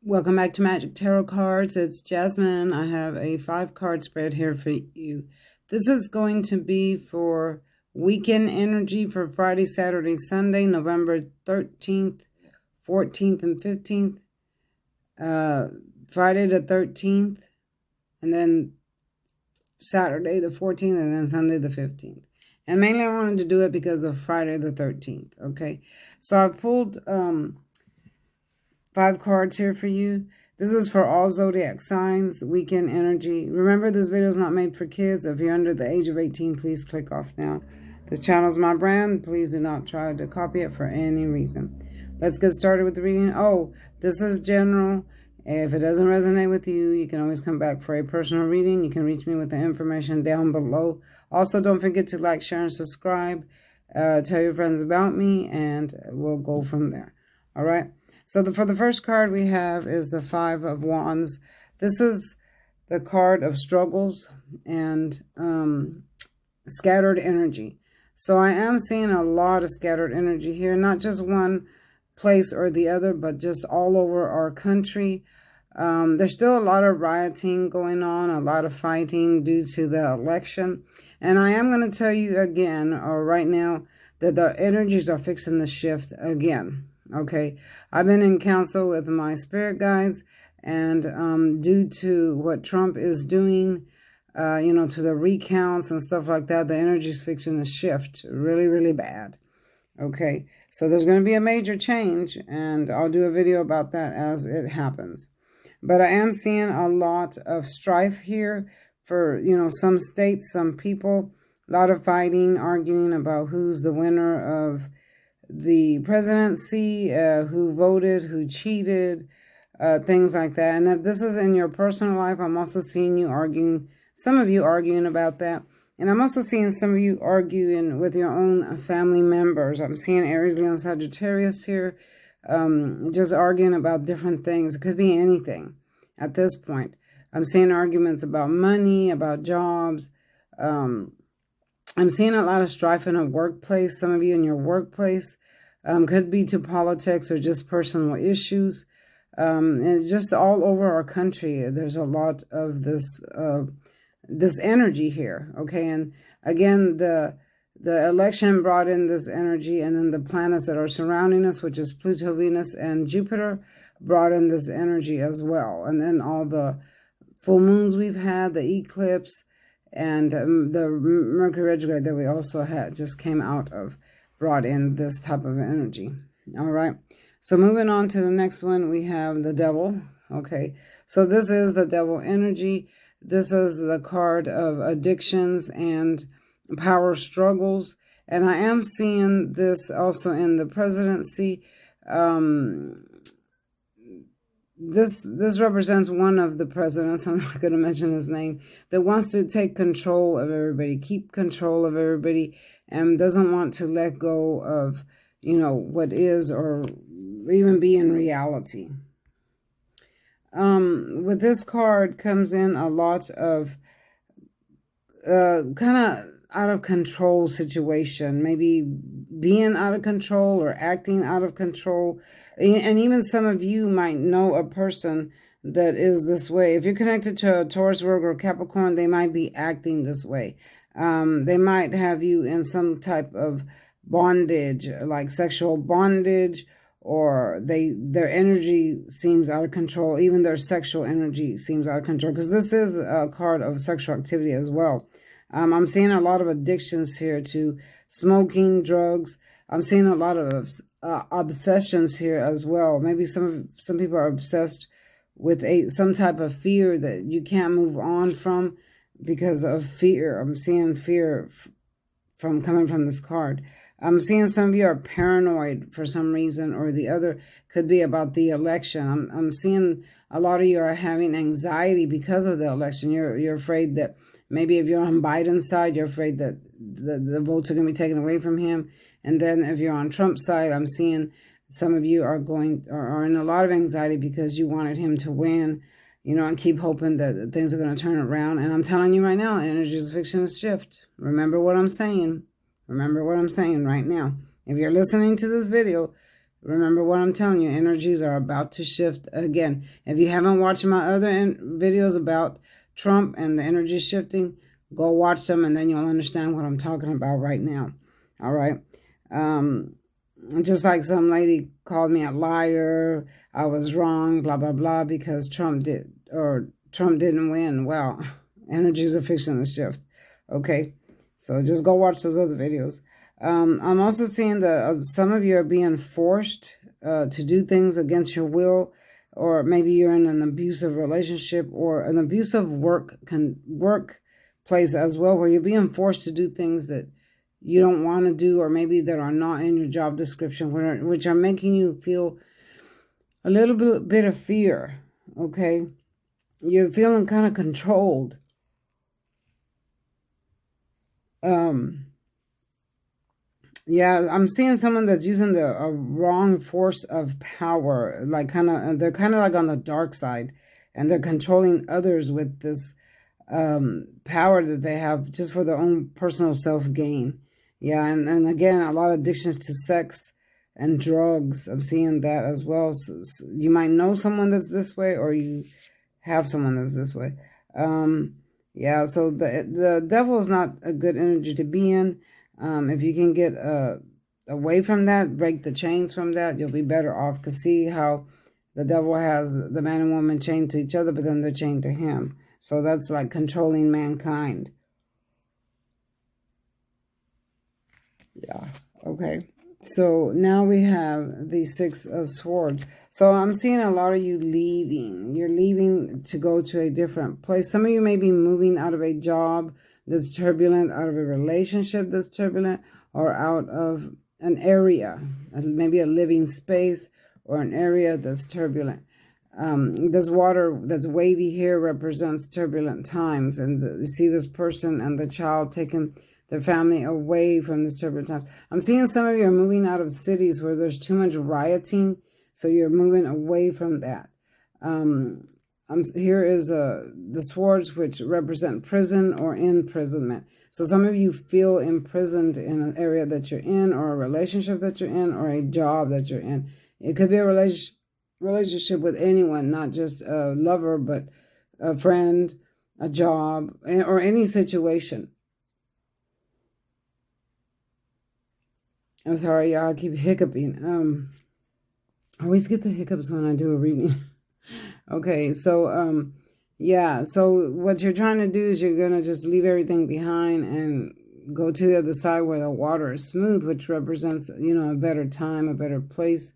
Welcome back to Magic Tarot Cards. It's Jasmine. I have a 5-card spread here for you. This is going to be for weekend energy for Friday, Saturday, Sunday, November 13th, 14th, and 15th. Friday the 13th, and then Saturday the 14th, and then Sunday the 15th. And mainly I wanted to do it because of Friday the 13th, okay? So I pulled 5 cards here for you. This is for all zodiac signs, weekend energy. Remember, this video is not made for kids. If you're under the age of 18, please click off now. This channel is my brand. Please do not try to copy it for any reason. Let's get started with the reading. Oh, this is general. If it doesn't resonate with you, you can always come back for a personal reading. You can reach me with the information down below. Also, don't forget to like, share, and subscribe. Tell your friends about me, and we'll go from there. All right? So for the first card we have is the 5 of Wands. This is the card of struggles and scattered energy. So I am seeing a lot of scattered energy here, not just one place or the other, but just all over our country. There's still a lot of rioting going on, a lot of fighting due to the election. And I am going to tell you again, or right now, that the energies are fixing to shift again. Okay, I've been in council with my spirit guides, and due to what Trump is doing, to the recounts and stuff like that, the energy's fixing to shift really, really bad. Okay, so there's going to be a major change, and I'll do a video about that as it happens. But I am seeing a lot of strife here for, some states, some people, a lot of fighting, arguing about who's the winner of the presidency, who voted, who cheated, things like that. And if this is in your personal life, I'm also seeing you arguing, some of you arguing about that. And I'm also seeing some of you arguing with your own family members. I'm seeing Aries, Leo, Sagittarius here, just arguing about different things. It could be anything at this point. I'm seeing arguments about money, about jobs. I'm seeing a lot of strife in a workplace. Some of you in your workplace could be to politics or just personal issues. And just all over our country, there's a lot of this energy here. Okay, and again, the election brought in this energy, and then the planets that are surrounding us, which is Pluto, Venus, and Jupiter, brought in this energy as well. And then all the full moons we've had, the eclipse, and the Mercury retrograde that we also had just came out of, brought in this type of energy. All right. So moving on to the next one, we have the devil. Okay. So this is the devil energy. This is the card of addictions and power struggles. And I am seeing this also in the presidency. This represents one of the presidents, I'm not going to mention his name, that wants to take control of everybody, keep control of everybody, and doesn't want to let go of, what is or even be in reality. With this card comes in a lot of kind of out of control situation, maybe being out of control or acting out of control. And even some of you might know a person that is this way. If you're connected to a Taurus, Virgo, or Capricorn, they might be acting this way. They might have you in some type of bondage, like sexual bondage, or their energy seems out of control. Even their sexual energy seems out of control, because this is a card of sexual activity as well. I'm seeing a lot of addictions here to smoking, drugs. I'm seeing a lot of obsessions here as well. Maybe some people are obsessed with some type of fear that you can't move on from because of fear. I'm seeing fear from coming from this card. I'm seeing some of you are paranoid for some reason or the other. Could be about the election. I'm seeing a lot of you are having anxiety because of the election. You're afraid that maybe if you're on Biden's side, you're afraid that the votes are going to be taken away from him. And then if you're on Trump's side, I'm seeing some of you are in a lot of anxiety because you wanted him to win, and keep hoping that things are going to turn around. And I'm telling you right now, energy is fixing to shift. Remember what I'm saying. Remember what I'm saying right now. If you're listening to this video, Remember what I'm telling you, energies are about to shift again. If you haven't watched my other videos about Trump and the energy shifting, go watch them and then you'll understand what I'm talking about right now. All right. Just like some lady called me a liar, I was wrong, blah, blah, blah, because Trump didn't win. Well, energies are fixing to shift. Okay. So just go watch those other videos. I'm also seeing that some of you are being forced to do things against your will, or maybe you're in an abusive relationship or an abusive workplace as well, where you're being forced to do things that you don't want to do, or maybe that are not in your job description, which are making you feel a little bit of fear. Okay, you're feeling kind of controlled. Yeah, I'm seeing someone that's using the wrong force of power, like they're kind of like on the dark side, and they're controlling others with this power that they have just for their own personal self gain. Yeah, and again, a lot of addictions to sex and drugs. I'm seeing that as well. So you might know someone that's this way, or you have someone that's this way. Yeah, so the devil is not a good energy to be in. If you can get away from that, break the chains from that, you'll be better off. Because see how the devil has the man and woman chained to each other, but then they're chained to him. So that's like controlling mankind. Yeah, okay. So now we have the Six of Swords. So I'm seeing a lot of you leaving. You're leaving to go to a different place. Some of you may be moving out of a job that's turbulent, out of a relationship that's turbulent, or out of an area, maybe a living space or an area that's turbulent. This water that's wavy here represents turbulent times. And you see this person and the child taking their family away from this turbulent times. I'm seeing some of you are moving out of cities where there's too much rioting, so you're moving away from that. Here is the swords, which represent prison or imprisonment. So some of you feel imprisoned in an area that you're in, or a relationship that you're in, or a job that you're in. It could be a relationship with anyone, not just a lover, but a friend, a job, or any situation. I'm sorry, y'all. I keep hiccuping. I always get the hiccups when I do a reading. Okay, so yeah. So what you're trying to do is you're gonna just leave everything behind and go to the other side where the water is smooth, which represents a better time, a better place.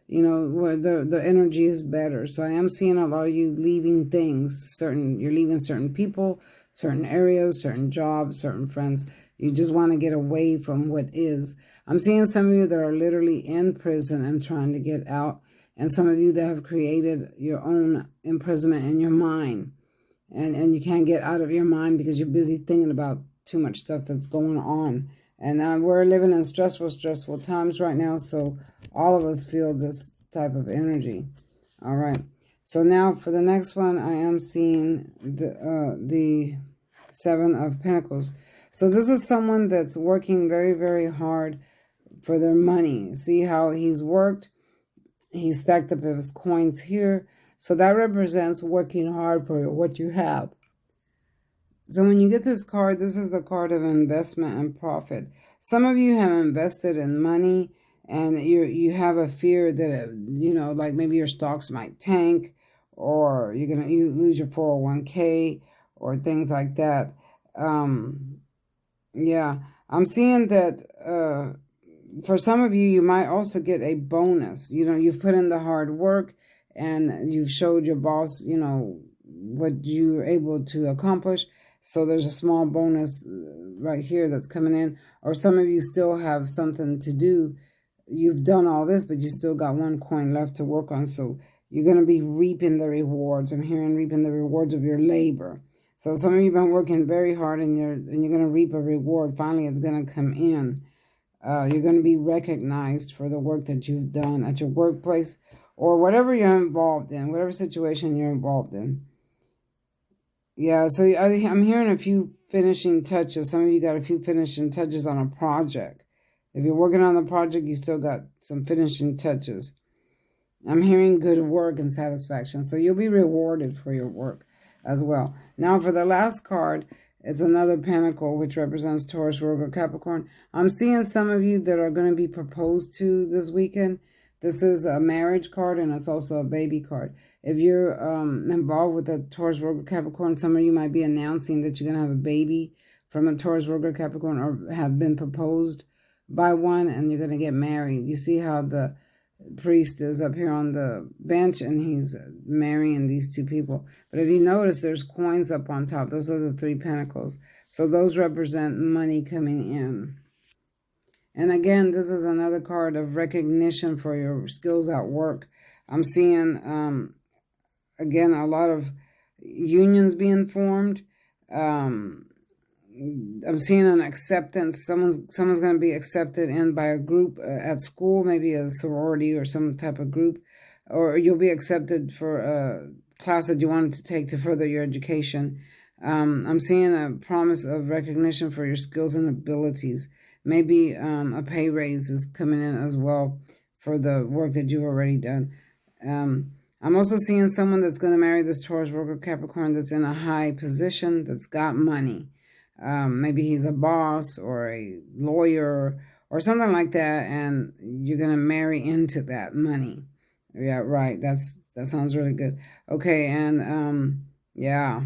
Where the energy is better. So I am seeing a lot of you leaving things. You're leaving certain people, certain areas, certain jobs, certain friends. You just want to get away from what is. I'm seeing some of you that are literally in prison and trying to get out. And some of you that have created your own imprisonment in your mind. And you can't get out of your mind because you're busy thinking about too much stuff that's going on. And we're living in stressful times right now. So all of us feel this type of energy. All right. So now for the next one, I am seeing the Seven of Pentacles. So this is someone that's working very, very hard for their money. See how he's worked? He stacked up his coins here. So that represents working hard for what you have. So when you get this card, this is the card of investment and profit. Some of you have invested in money and you have a fear that, like maybe your stocks might tank, or you lose your 401k or things like that. Yeah, I'm seeing that for some of you, you might also get a bonus. You've put in the hard work and you've showed your boss, what you're able to accomplish. So there's a small bonus right here that's coming in. Or some of you still have something to do. You've done all this, but you still got one coin left to work on. So you're going to be reaping the rewards. I'm hearing reaping the rewards of your labor. So some of you have been working very hard and you're going to reap a reward. Finally, it's going to come in. You're going to be recognized for the work that you've done at your workplace or whatever you're involved in, whatever situation you're involved in. Yeah, so I'm hearing a few finishing touches. Some of you got a few finishing touches on a project. If you're working on the project, you still got some finishing touches. I'm hearing good work and satisfaction. So you'll be rewarded for your work as well. Now for the last card, it's another pentacle, which represents Taurus, Virgo, Capricorn. I'm seeing some of you that are going to be proposed to this weekend. This is a marriage card, and it's also a baby card. If you're involved with a Taurus, Virgo, Capricorn, some of you might be announcing that you're going to have a baby from a Taurus, Virgo, Capricorn, or have been proposed by one, and you're going to get married. You see how the priest is up here on the bench and he's marrying these two people. But if you notice, there's coins up on top. Those are the 3 pentacles. So those represent money coming in. And again, this is another card of recognition for your skills at work. I'm seeing, again, a lot of unions being formed. I'm seeing an acceptance. Someone's going to be accepted in by a group at school, maybe a sorority or some type of group, or you'll be accepted for a class that you wanted to take to further your education. I'm seeing a promise of recognition for your skills and abilities. Maybe a pay raise is coming in as well for the work that you've already done. I'm also seeing someone that's going to marry this Taurus, Virgo, Capricorn that's in a high position, that's got money. Maybe he's a boss or a lawyer or something like that, and you're going to marry into that money. Yeah, right. That sounds really good. Okay, and yeah.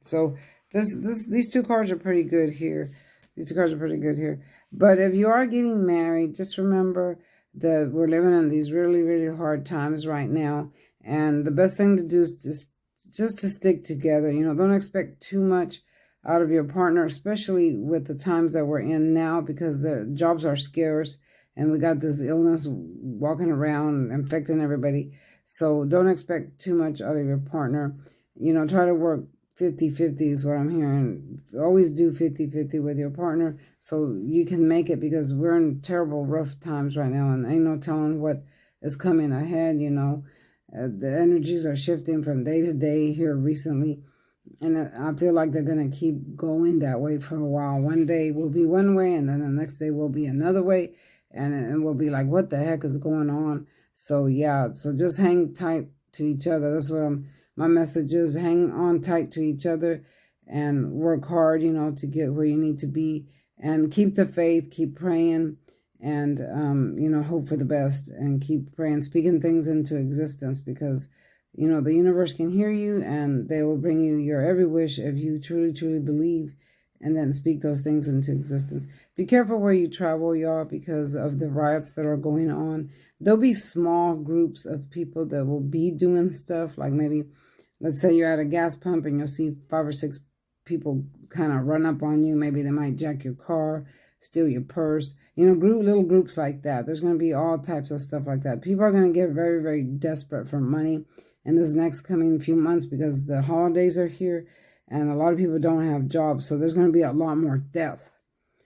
So these 2 cards are pretty good here. These 2 cards are pretty good here. But if you are getting married, just remember that we're living in these really, really hard times right now, and the best thing to do is just to stick together. Don't expect too much out of your partner, especially with the times that we're in now, because the jobs are scarce and we got this illness walking around infecting everybody. So don't expect too much out of your partner. Try to work 50-50 is what I'm hearing. Always do 50-50 with your partner so you can make it, because we're in terrible, rough times right now, and ain't no telling what is coming ahead. The energies are shifting from day to day here recently. And I feel like they're going to keep going that way for a while. One day will be one way, and then the next day will be another way. And we'll be like, what the heck is going on? So, yeah, so just hang tight to each other. That's what my message is. Hang on tight to each other and work hard, to get where you need to be. And keep the faith, keep praying, and, hope for the best. And keep praying, speaking things into existence, because the universe can hear you, and they will bring you your every wish if you truly, truly believe, and then speak those things into existence. Be careful where you travel, y'all, because of the riots that are going on. There'll be small groups of people that will be doing stuff, like maybe, let's say you're at a gas pump and you'll see 5 or 6 people kind of run up on you. Maybe they might jack your car, steal your purse. Little groups like that. There's going to be all types of stuff like that. People are going to get very, very desperate for money in this next coming few months, because the holidays are here and a lot of people don't have jobs. So there's going to be a lot more death.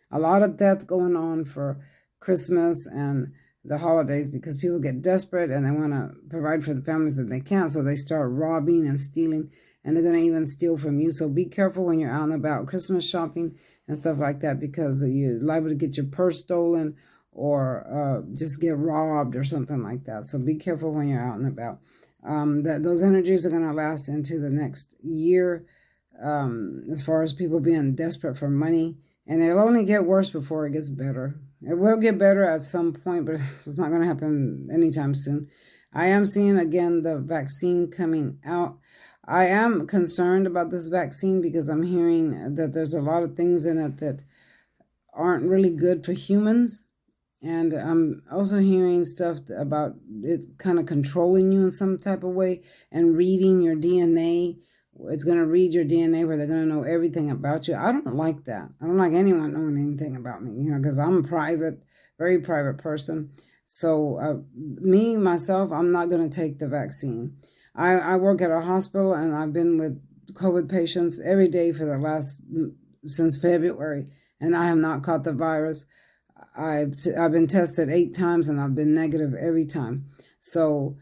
A lot of death going on for Christmas and the holidays, because people get desperate and they want to provide for the families that they can't. So they start robbing and stealing, and they're going to even steal from you. So be careful when you're out and about Christmas shopping and stuff like that, because you're liable to get your purse stolen or just get robbed or something like that. So be careful when you're out and about. Those energies are going to last into the next year, as far as people being desperate for money, and it'll only get worse before it gets better. It will get better at some point, but it's not going to happen anytime soon. I am seeing, again, the vaccine coming out. I am concerned about this vaccine because I'm hearing that there's a lot of things in it that aren't really good for humans. And I'm also hearing stuff about it kind of controlling you in some type of way and reading your DNA. It's going to read your DNA where they're going to know everything about you. I don't like that. I don't like anyone knowing anything about me, because I'm a private, very private person. So myself, I'm not going to take the vaccine. I work at a hospital, and I've been with COVID patients every day for since February, and I have not caught the virus. I've been tested 8 times, and I've been negative every time. So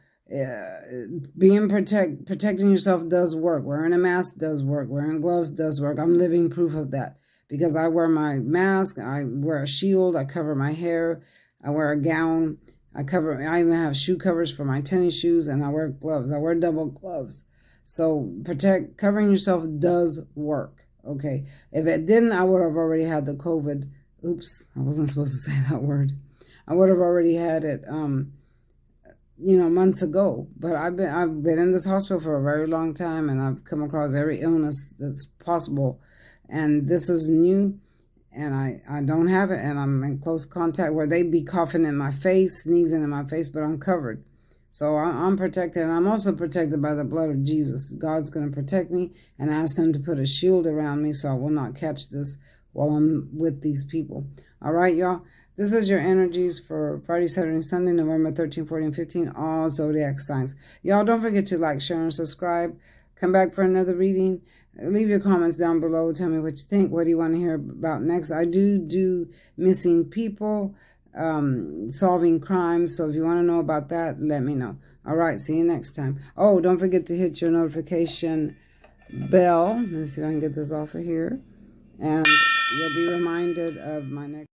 protecting yourself does work. Wearing a mask does work. Wearing gloves does work. I'm living proof of that. because I wear my mask, I wear a shield, I cover my hair, I wear a gown, I even have shoe covers for my tennis shoes, and I wear gloves. I wear double gloves. So covering yourself does work. Okay. If it didn't, I would have already had the COVID. Oops, I wasn't supposed to say that word. I would have already had it, months ago. But I've been in this hospital for a very long time, and I've come across every illness that's possible. And this is new, and I don't have it, and I'm in close contact where they be coughing in my face, sneezing in my face, but I'm covered. So I'm protected, and I'm also protected by the blood of Jesus. God's going to protect me, and ask him to put a shield around me so I will not catch this while I'm with these people. All right, y'all? This is your energies for Friday, Saturday, and Sunday, November 13, 14, 15, all zodiac signs. Y'all, don't forget to like, share, and subscribe. Come back for another reading. Leave your comments down below. Tell me what you think. What do you want to hear about next? I do missing people, solving crimes. So if you want to know about that, let me know. All right, see you next time. Oh, don't forget to hit your notification bell. Let me see if I can get this off of here. And you'll be reminded of my next